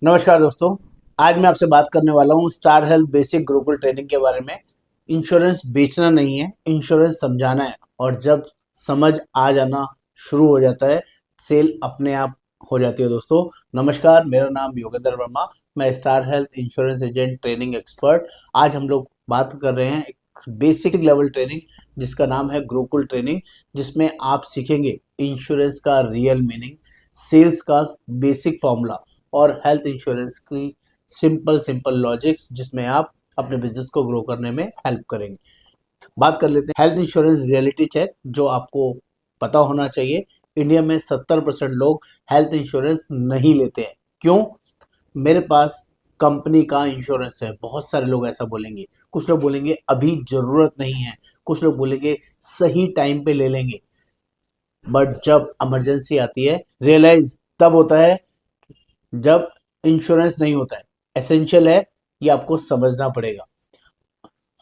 नमस्कार दोस्तों। आज मैं आपसे बात करने वाला हूँ स्टार हेल्थ बेसिक ग्रुकुल ट्रेनिंग के बारे में। इंश्योरेंस बेचना नहीं है, इंश्योरेंस समझाना है। और जब समझ आ जाना शुरू हो जाता है, सेल अपने आप हो जाती है। दोस्तों नमस्कार, मेरा नाम योगेंद्र वर्मा, मैं star health insurance agent training expert. आज हम लोग बात कर रहे हैं एक बेसिक लेवल ट्रेनिंग जिसका नाम है ग्रुकुल ट्रेनिंग, जिसमें आप सीखेंगे इंश्योरेंस का रियल मीनिंग, सेल्स का बेसिक फॉर्मूला और हेल्थ इंश्योरेंस की सिंपल सिंपल लॉजिक्स, जिसमें आप अपने बिजनेस को ग्रो करने में हेल्प करेंगे। बात कर लेते हैं हेल्थ इंश्योरेंस रियलिटी चेक, जो आपको पता होना चाहिए। इंडिया में 70% लोग हेल्थ इंश्योरेंस नहीं लेते हैं। क्यों? मेरे पास कंपनी का इंश्योरेंस है। बहुत सारे लोग ऐसा बोलेंगे। कुछ लोग बोलेंगे अभी जरूरत नहीं है, कुछ लोग बोलेंगे सही टाइम पे ले लेंगे। बट जब इमरजेंसी आती है, रियलाइज तब होता है जब इंश्योरेंस नहीं होता है। एसेंशियल है, ये आपको समझना पड़ेगा।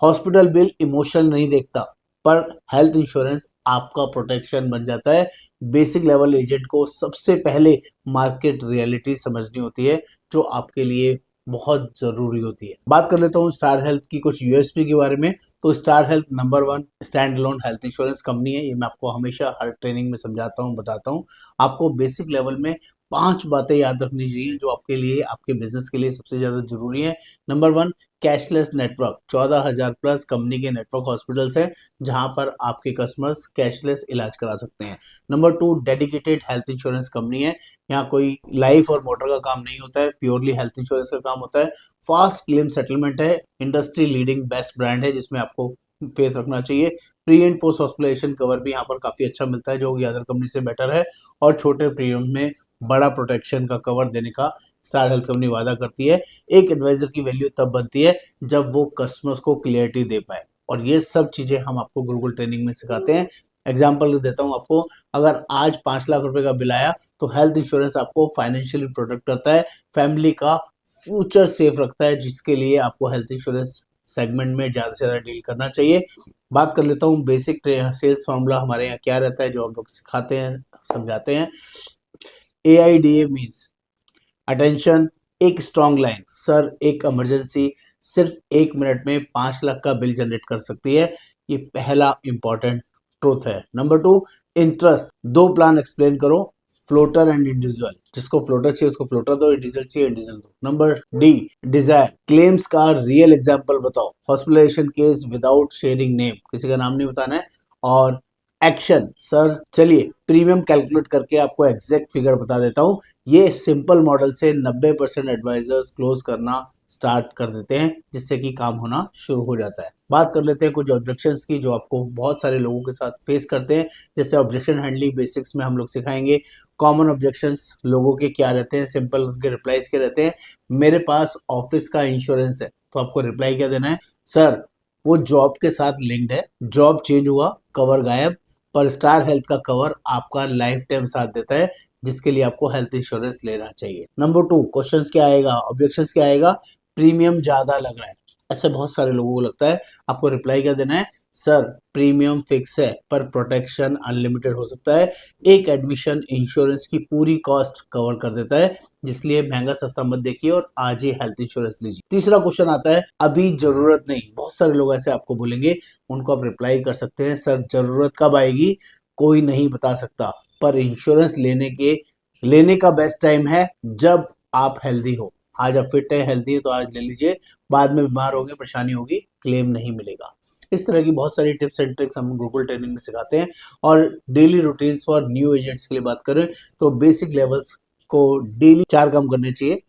हॉस्पिटल बिल इमोशन नहीं देखता, पर हेल्थ इंश्योरेंस आपका प्रोटेक्शन बन जाता है। बेसिक लेवल एजेंट को सबसे पहले मार्केट रियलिटी समझनी होती है, जो आपके लिए बहुत जरूरी होती है। बात कर लेता हूँ स्टार हेल्थ की कुछ यूएसपी के बारे में। तो star health number 1 stand alone health insurance company है। ये मैं आपको हमेशा हर ट्रेनिंग में समझाता हूँ, बताता हूँ। आपको बेसिक लेवल में 5 बातें याद रखनी चाहिए जो आपके लिए, आपके बिजनेस के लिए सबसे ज्यादा जरूरी है। Number 1, cashless network. 14,000 plus company के नेटवर्क हॉस्पिटल्स हैं जहां पर आपके कस्टमर्स कैशलेस इलाज करा सकते हैं। Number 2, dedicated health insurance company है। यहाँ कोई लाइफ और मोटर का काम नहीं होता है, प्योरली हेल्थ इंश्योरेंस का काम होता है। फास्ट क्लेम सेटलमेंट है। इंडस्ट्री लीडिंग बेस्ट ब्रांड है, जिसमें आपको फेथ रखना चाहिए। Pre and post hospitalisation cover भी यहाँ पर काफी अच्छा मिलता है, जो कि अदर कंपनी से बेटर है। और छोटे प्रीमियम में बड़ा प्रोटेक्शन का कवर देने का स्टार हेल्थ कंपनी वादा करती है। एक एडवाइजर की वैल्यू तब बनती है जब वो कस्टमर्स को क्लियरिटी दे पाए, और ये सब चीजें हम आपको गुरुकुल ट्रेनिंग में सिखाते हैं। एग्जाम्पल देता हूँ आपको। अगर आज 5 लाख रुपए का बिल आया, तो हेल्थ इंश्योरेंस आपको फाइनेंशियली प्रोटेक्ट करता है, फैमिली का फ्यूचर सेफ रखता है, जिसके लिए आपको हेल्थ इंश्योरेंस सेगमेंट में ज्यादा से ज्यादा डील करना चाहिए। बात कर लेता हूँ बेसिक सेल्स फॉर्मूला हमारे यहाँ क्या रहता है, जो हम लोग सिखाते हैं, समझाते हैं। AIDA मीन्स अटेंशन, एक स्ट्रॉन्ग लाइन। सर, एक इमरजेंसी सिर्फ 1 मिनट में 5 लाख का बिल जनरेट कर सकती है। ये पहला इंपॉर्टेंट ट्रूथ है। Number 2, interest. 2 प्लान एक्सप्लेन करो, फ्लोटर एंड इंडिविजुअल। जिसको फ्लोटर चाहिए उसको फ्लोटर दो, इंडिविजुअल चाहिए इंडिविजुअल दो। Number D, desire. क्लेम्स का रियल एग्जांपल बताओ। Hospitalisation case without sharing name, किसी का नाम नहीं बताना है। और एक्शन, सर चलिए प्रीमियम कैलकुलेट करके आपको एग्जैक्ट फिगर बता देता हूँ। ये सिंपल मॉडल से 90% एडवाइजर्स क्लोज करना स्टार्ट कर देते हैं, जिससे कि काम होना शुरू हो जाता है। बात कर लेते हैं कुछ ऑब्जेक्शंस की, जो आपको बहुत सारे लोगों के साथ फेस करते हैं। जैसे ऑब्जेक्शन हैंडलिंग बेसिक्स में हम लोग सिखाएंगे। कॉमन ऑब्जेक्शंस लोगों के क्या रहते हैं, सिंपल उनके रिप्लाईज के रहते हैं। मेरे पास ऑफिस का इंश्योरेंस है, तो आपको रिप्लाई क्या देना है? सर, वो जॉब के साथ लिंक्ड है, जॉब चेंज हुआ, कवर गायब, पर स्टार हेल्थ का कवर आपका लाइफ टाइम साथ देता है, जिसके लिए आपको हेल्थ इंश्योरेंस लेना चाहिए। नंबर 2, क्वेश्चंस क्या आएगा, ऑब्जेक्शंस क्या आएगा? प्रीमियम ज्यादा लग रहा है। ऐसे बहुत सारे लोगों को लगता है। आपको रिप्लाई क्या देना है? सर, प्रीमियम फिक्स है, पर प्रोटेक्शन अनलिमिटेड हो सकता है। एक एडमिशन इंश्योरेंस की पूरी कॉस्ट कवर कर देता है, जिसलिए महंगा सस्ता मत देखिए और आज ही हेल्थ इंश्योरेंस लीजिए। तीसरा क्वेश्चन आता है, अभी जरूरत नहीं। बहुत सारे लोग ऐसे आपको बोलेंगे, उनको आप रिप्लाई कर सकते हैं, सर जरूरत कब आएगी कोई नहीं बता सकता, पर इंश्योरेंस लेने का बेस्ट टाइम है जब आप हेल्दी हो। आज आप फिट है, हेल्दी है, तो आज ले लीजिए। बाद में बीमार होंगे, परेशानी होगी, क्लेम नहीं मिलेगा। इस तरह की बहुत सारी टिप्स एंड ट्रिक्स हम गूगल ट्रेनिंग में सिखाते हैं। और daily routines for new agents के लिए बात करें, तो बेसिक लेवल्स को डेली 4 काम करने चाहिए।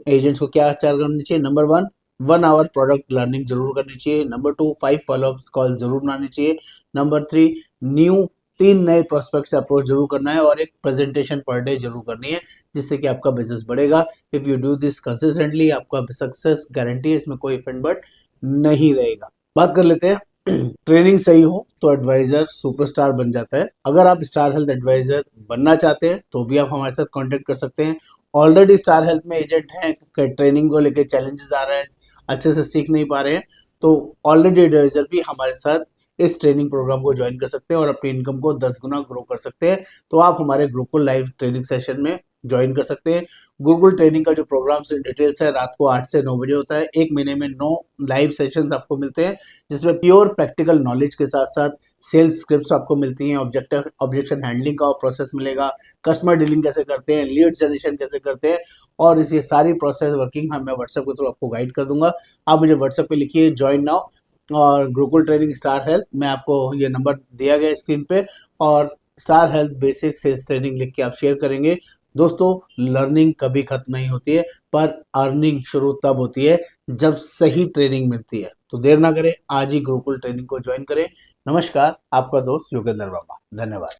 एजेंट्स को क्या 4 करने चाहिए? नंबर 1, 1 आवर प्रोडक्ट लर्निंग जरूर करनी चाहिए। नंबर 2, 5 फॉलोअप कॉल जरूर बनानी चाहिए। नंबर 3, न्यू 3 नए प्रोस्पेक्ट से अप्रोच जरूर करना है, और एक प्रेजेंटेशन पर डे जरूर करनी है, जिससे कि आपका बिजनेस बढ़ेगा। If you do this consistently, आपका सक्सेस गारंटी है, इसमें कोई इफेंट बट नहीं रहेगा। बात कर लेते हैं ट्रेनिंग सही हो तो एडवाइजर सुपरस्टार बन जाता है। अगर आप स्टार हेल्थ एडवाइजर बनना चाहते हैं, तो भी आप हमारे साथ कांटेक्ट कर सकते हैं। ऑलरेडी स्टार हेल्थ में एजेंट हैं, ट्रेनिंग को लेकर चैलेंजेस आ रहे हैं, अच्छे से सीख नहीं पा रहे हैं, तो ऑलरेडी एडवाइजर भी हमारे साथ इस ट्रेनिंग प्रोग्राम को ज्वाइन कर सकते हैं और अपनी इनकम को 10 गुना ग्रो कर सकते हैं। तो आप हमारे ग्रुकुल लाइव ट्रेनिंग सेशन में ज्वाइन कर सकते हैं। गुरुकुल ट्रेनिंग का जो प्रोग्राम से डिटेल्स है रात को 8 से 9 बजे होता है। 1 महीने में 9 लाइव सेशंस आपको मिलते हैं, जिसमें प्योर प्रैक्टिकल नॉलेज के साथ साथ सेल्स स्क्रिप्ट्स आपको मिलती हैं, ऑब्जेक्शन हैंडलिंग का प्रोसेस मिलेगा, कस्टमर डीलिंग कैसे करते हैं, लीड जनरेशन कैसे करते हैं, और इसी सारी प्रोसेस वर्किंग मैं व्हाट्सएप के थ्रू आपको गाइड कर दूंगा। आप मुझे व्हाट्सएप पे लिखिए ज्वाइन नाउ और गुरुकुल ट्रेनिंग स्टार हेल्थ, मैं आपको ये नंबर दिया गया स्क्रीन पे, और Star Health basic sales training लिख के आप शेयर करेंगे। दोस्तों, लर्निंग कभी खत्म नहीं होती है, पर अर्निंग शुरू तब होती है जब सही ट्रेनिंग मिलती है। तो देर ना करें, आज ही गुरुकुल ट्रेनिंग को ज्वाइन करें। नमस्कार, आपका दोस्त योगेंद्र वर्मा। धन्यवाद।